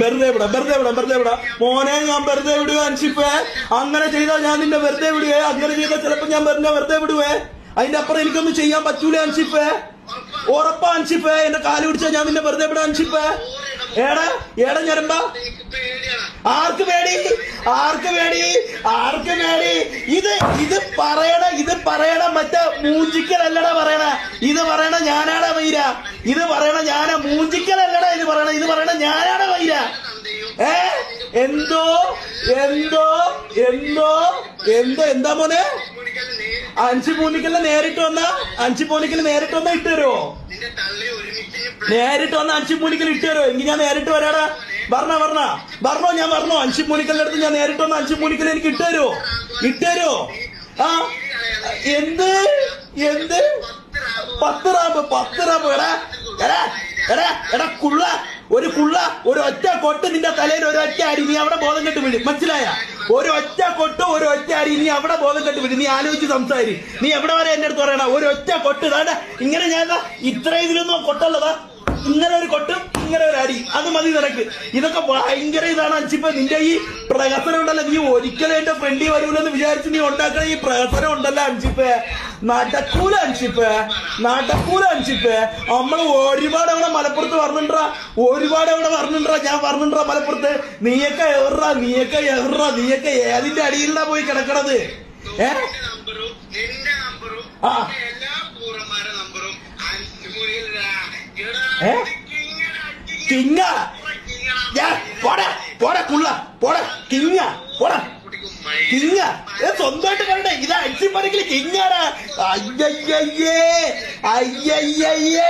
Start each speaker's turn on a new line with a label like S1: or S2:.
S1: വെറുതെ വിടാ മോനെ, ഞാൻ വെറുതെ വിടുക അൻഷിപ്പേ. അങ്ങനെ ചെയ്താൽ ഞാൻ നിന്നെ വെറുതെ വിടുവേ. അങ്ങനെ ചെയ്താൽ ചിലപ്പോ ഞാൻ വെറുതെ വിടുവേ. അതിന്റെ അപ്പുറം എനിക്കൊന്നും ചെയ്യാൻ പറ്റൂലേ അൻഷിപ്പേ. ഉറപ്പാ അൻഷിപ്പേ. എന്റെ കാല് പിടിച്ചാ ഞാൻ നിന്നെ വെറുതെ വിടാ അൻഷിപ്പേ. ഏടാ ഞരമ്പാ. ആർക്ക് പേടി? ഇത് പറയണ മറ്റേ മൂഞ്ചിക്കലല്ലടാ പറയണ. ഇത് പറയണ ഞാനാടാ വൈര. ഇത് പറയണ ഞാനാ. മൂഞ്ചിക്കലല്ലടാ ഇത് പറയണ ഞാനാടാ വൈര. എന്തോ എന്താ മോനെ? അഞ്ചുപൂണിക്കലിന് നേരിട്ട് വന്നാ ഇട്ടുതരുമോ? നേരിട്ട് വന്ന അഞ്ചുപൂണിക്കൽ ഇട്ടുതരുമോ? എങ്കിൽ ഞാൻ നേരിട്ട് വരാടാ. പറഞ്ഞോ ഞാൻ പറഞ്ഞോ. അഞ്ചുപൂണിക്കലിന്റെ അടുത്ത് ഞാൻ നേരിട്ട് വന്ന അഞ്ചുപൂണിക്കൽ എനിക്ക് ഇട്ടുതരുമോ? ആ എന്ത് 10 റാമ്പ് എടാ കുള്ള ഒരു ഒറ്റ കൊട്ട് നിന്റെ തലയിൽ ഒരു ഒറ്റ അടി, നീ അവിടെ ബോധം കെട്ട് വിടും. മനസ്സിലായ? ഒരു ഒറ്റ അടി, നീ അവിടെ ബോധം കെട്ട് വിടും. നീ ആലോചിച്ച് സംസാരി. നീ എവിടെ വരെ എന്റെ അടുത്ത് പറയണ? ഒരു ഒറ്റ കൊട്ട് താണ്ടാ. ഇങ്ങനെ ഞാൻ ഇത്ര ഇതിലൊന്നും കൊട്ടുള്ളതാ. ഇങ്ങനെ ഒരു കൊട്ടും ഇങ്ങനെ ഒരു അടി, അത് മതി നിനക്ക്. ഇതൊക്കെ ഭയങ്കര ഇതാണ് അൻഷിപ്പ. നിന്റെ ഈ പ്രഹസനം ഉണ്ടല്ലോ, നീ ഒരിക്കലും എന്റെ ഫ്രണ്ടിൽ വരൂലെന്ന് വിചാരിച്ച് നീ ഉണ്ടാക്കുന്ന ഈ പ്രഹസനം ഉണ്ടല്ലോ അൻഷിപ്പേ, നടക്കൂല അൻഷിപ്പേ. നമ്മള് ഒരുപാട് അവിടെ മലപ്പുറത്ത് പറഞ്ഞിട്ടാ, ഞാൻ പറഞ്ഞിട്ടാ മലപ്പുറത്ത്. നീയൊക്കെ നീയൊക്കെ ഏതിന്റെ അടിയിലാ പോയി കിടക്കണത്? കിങ്ങ സ്വന്തമായിട്ട് പറയണ്ടേ? ഇത് അടിച്ചുപറക്കില് കിങ്ങാടാ. അയ്യയ്യേ